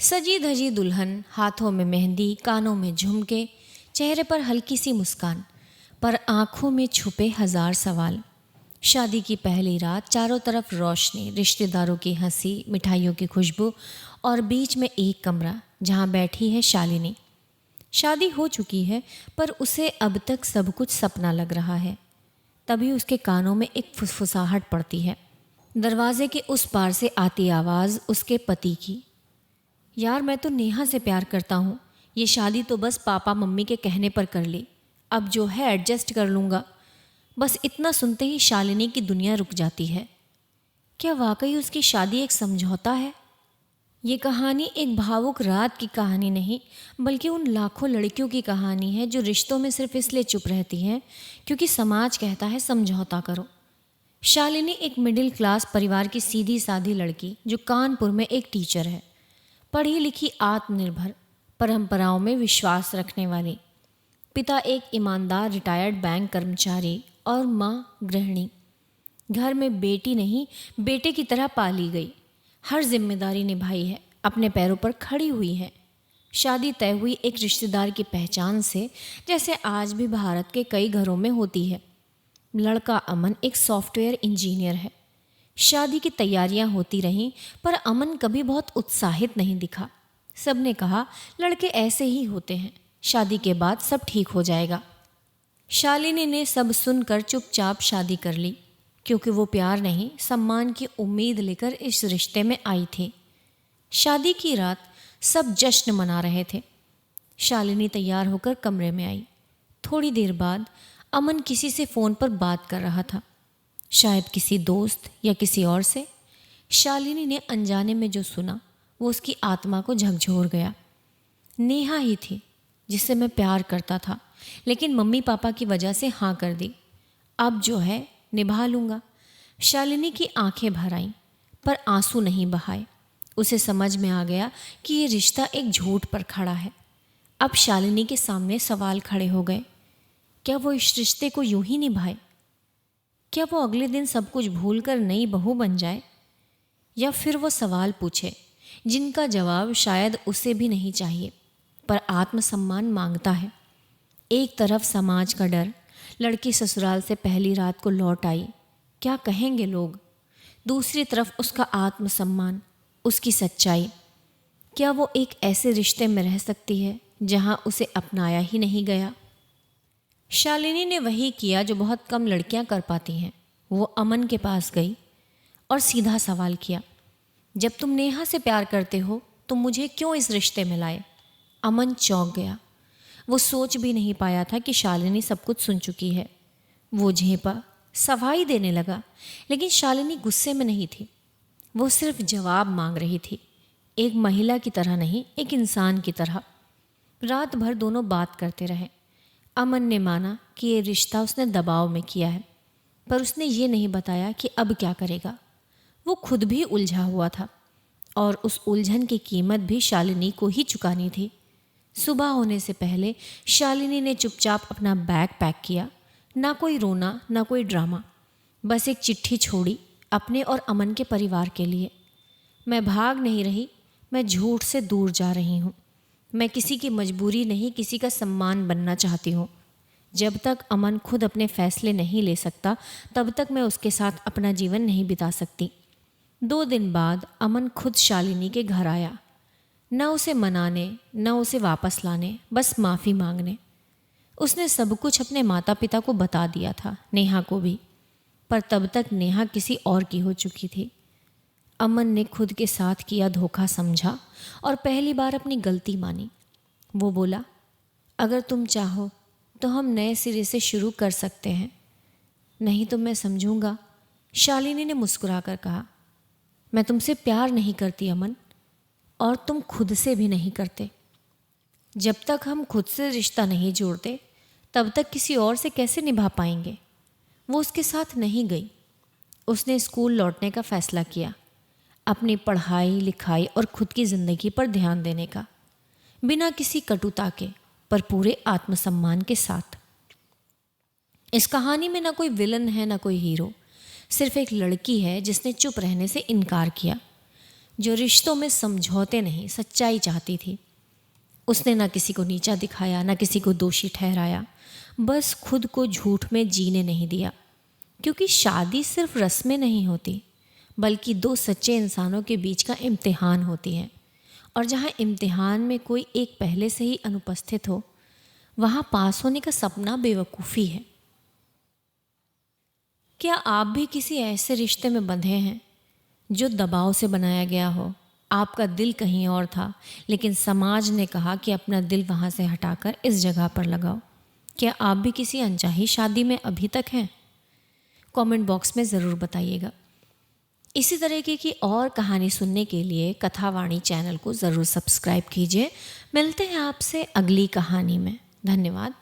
सजी धजी दुल्हन, हाथों में मेहंदी, कानों में झुमके, चेहरे पर हल्की सी मुस्कान, पर आंखों में छुपे हजार सवाल। शादी की पहली रात, चारों तरफ रोशनी, रिश्तेदारों की हंसी, मिठाइयों की खुशबू और बीच में एक कमरा जहां बैठी है शालिनी। शादी हो चुकी है पर उसे अब तक सब कुछ सपना लग रहा है। तभी उसके कानों में एक फुसफुसाहट पड़ती है। दरवाजे के उस पार से आती आवाज़ उसके पति की। यार, मैं तो नेहा से प्यार करता हूँ। ये शादी तो बस पापा मम्मी के कहने पर कर ली। अब जो है एडजस्ट कर लूँगा। बस इतना सुनते ही शालिनी की दुनिया रुक जाती है। क्या वाकई उसकी शादी एक समझौता है? ये कहानी एक भावुक रात की कहानी नहीं, बल्कि उन लाखों लड़कियों की कहानी है जो रिश्तों में सिर्फ इसलिए चुप रहती हैं क्योंकि समाज कहता है समझौता करो। शालिनी एक मिडिल क्लास परिवार की सीधी सादी लड़की जो कानपुर में एक टीचर है। पढ़ी लिखी, आत्मनिर्भर, परंपराओं में विश्वास रखने वाली। पिता एक ईमानदार रिटायर्ड बैंक कर्मचारी और माँ गृहिणी। घर में बेटी नहीं, बेटे की तरह पाली गई। हर जिम्मेदारी निभाई है, अपने पैरों पर खड़ी हुई है। शादी तय हुई एक रिश्तेदार की पहचान से, जैसे आज भी भारत के कई घरों में होती है। लड़का अमन एक सॉफ्टवेयर इंजीनियर है। शादी की तैयारियां होती रहीं पर अमन कभी बहुत उत्साहित नहीं दिखा। सबने कहा लड़के ऐसे ही होते हैं, शादी के बाद सब ठीक हो जाएगा। शालिनी ने सब सुनकर चुपचाप शादी कर ली, क्योंकि वो प्यार नहीं, सम्मान की उम्मीद लेकर इस रिश्ते में आई थी। शादी की रात सब जश्न मना रहे थे। शालिनी तैयार होकर कमरे में आई। थोड़ी देर बाद अमन किसी से फ़ोन पर बात कर रहा था, शायद किसी दोस्त या किसी और से। शालिनी ने अनजाने में जो सुना वो उसकी आत्मा को झकझोर गया। नेहा ही थी जिससे मैं प्यार करता था, लेकिन मम्मी पापा की वजह से हाँ कर दी। अब जो है निभा लूँगा। शालिनी की आंखें भर आईं, पर आंसू नहीं बहाए। उसे समझ में आ गया कि ये रिश्ता एक झूठ पर खड़ा है। अब शालिनी के सामने सवाल खड़े हो गए। क्या वो इस रिश्ते को यूं ही निभाए? क्या वो अगले दिन सब कुछ भूलकर नई बहू बन जाए? या फिर वो सवाल पूछे जिनका जवाब शायद उसे भी नहीं चाहिए, पर आत्मसम्मान मांगता है। एक तरफ समाज का डर, लड़की ससुराल से पहली रात को लौट आई, क्या कहेंगे लोग। दूसरी तरफ उसका आत्मसम्मान, उसकी सच्चाई। क्या वो एक ऐसे रिश्ते में रह सकती है जहां उसे अपनाया ही नहीं गया? शालिनी ने वही किया जो बहुत कम लड़कियां कर पाती हैं। वो अमन के पास गई और सीधा सवाल किया, जब तुम नेहा से प्यार करते हो तो मुझे क्यों इस रिश्ते में लाए? अमन चौंक गया। वो सोच भी नहीं पाया था कि शालिनी सब कुछ सुन चुकी है। वो झेंपा, सफाई देने लगा, लेकिन शालिनी गुस्से में नहीं थी। वो सिर्फ जवाब मांग रही थी, एक महिला की तरह नहीं, एक इंसान की तरह। रात भर दोनों बात करते रहे। अमन ने माना कि ये रिश्ता उसने दबाव में किया है, पर उसने ये नहीं बताया कि अब क्या करेगा। वो खुद भी उलझा हुआ था और उस उलझन की कीमत भी शालिनी को ही चुकानी थी। सुबह होने से पहले शालिनी ने चुपचाप अपना बैग पैक किया। ना कोई रोना, ना कोई ड्रामा, बस एक चिट्ठी छोड़ी अपने और अमन के परिवार के लिए। मैं भाग नहीं रही, मैं झूठ से दूर जा रही हूँ। मैं किसी की मजबूरी नहीं, किसी का सम्मान बनना चाहती हूँ। जब तक अमन खुद अपने फैसले नहीं ले सकता, तब तक मैं उसके साथ अपना जीवन नहीं बिता सकती। 2 दिन बाद अमन खुद शालिनी के घर आया, न उसे मनाने, न उसे वापस लाने, बस माफ़ी मांगने। उसने सब कुछ अपने माता पिता को बता दिया था, नेहा को भी, पर तब तक नेहा किसी और की हो चुकी थी। अमन ने खुद के साथ किया धोखा समझा और पहली बार अपनी गलती मानी। वो बोला, अगर तुम चाहो तो हम नए सिरे से शुरू कर सकते हैं, नहीं तो मैं समझूंगा। शालिनी ने मुस्कुराकर कहा, मैं तुमसे प्यार नहीं करती अमन, और तुम खुद से भी नहीं करते। जब तक हम खुद से रिश्ता नहीं जोड़ते, तब तक किसी और से कैसे निभा पाएंगे। वो उसके साथ नहीं गई। उसने स्कूल लौटने का फैसला किया, अपनी पढ़ाई लिखाई और खुद की ज़िंदगी पर ध्यान देने का, बिना किसी कटुता के, पर पूरे आत्मसम्मान के साथ। इस कहानी में ना कोई विलन है, ना कोई हीरो, सिर्फ एक लड़की है जिसने चुप रहने से इनकार किया। जो रिश्तों में समझौते नहीं, सच्चाई चाहती थी। उसने ना किसी को नीचा दिखाया, ना किसी को दोषी ठहराया, बस खुद को झूठ में जीने नहीं दिया। क्योंकि शादी सिर्फ रस्में नहीं होती, बल्कि दो सच्चे इंसानों के बीच का इम्तिहान होती है। और जहाँ इम्तिहान में कोई एक पहले से ही अनुपस्थित हो, वहाँ पास होने का सपना बेवकूफ़ी है। क्या आप भी किसी ऐसे रिश्ते में बंधे हैं जो दबाव से बनाया गया हो? आपका दिल कहीं और था, लेकिन समाज ने कहा कि अपना दिल वहाँ से हटाकर इस जगह पर लगाओ। क्या आप भी किसी अनचाही शादी में अभी तक हैं? कमेंट बॉक्स में ज़रूर बताइएगा। इसी तरीके की और कहानी सुनने के लिए कथावाणी चैनल को ज़रूर सब्सक्राइब कीजिए। मिलते हैं आपसे अगली कहानी में। धन्यवाद।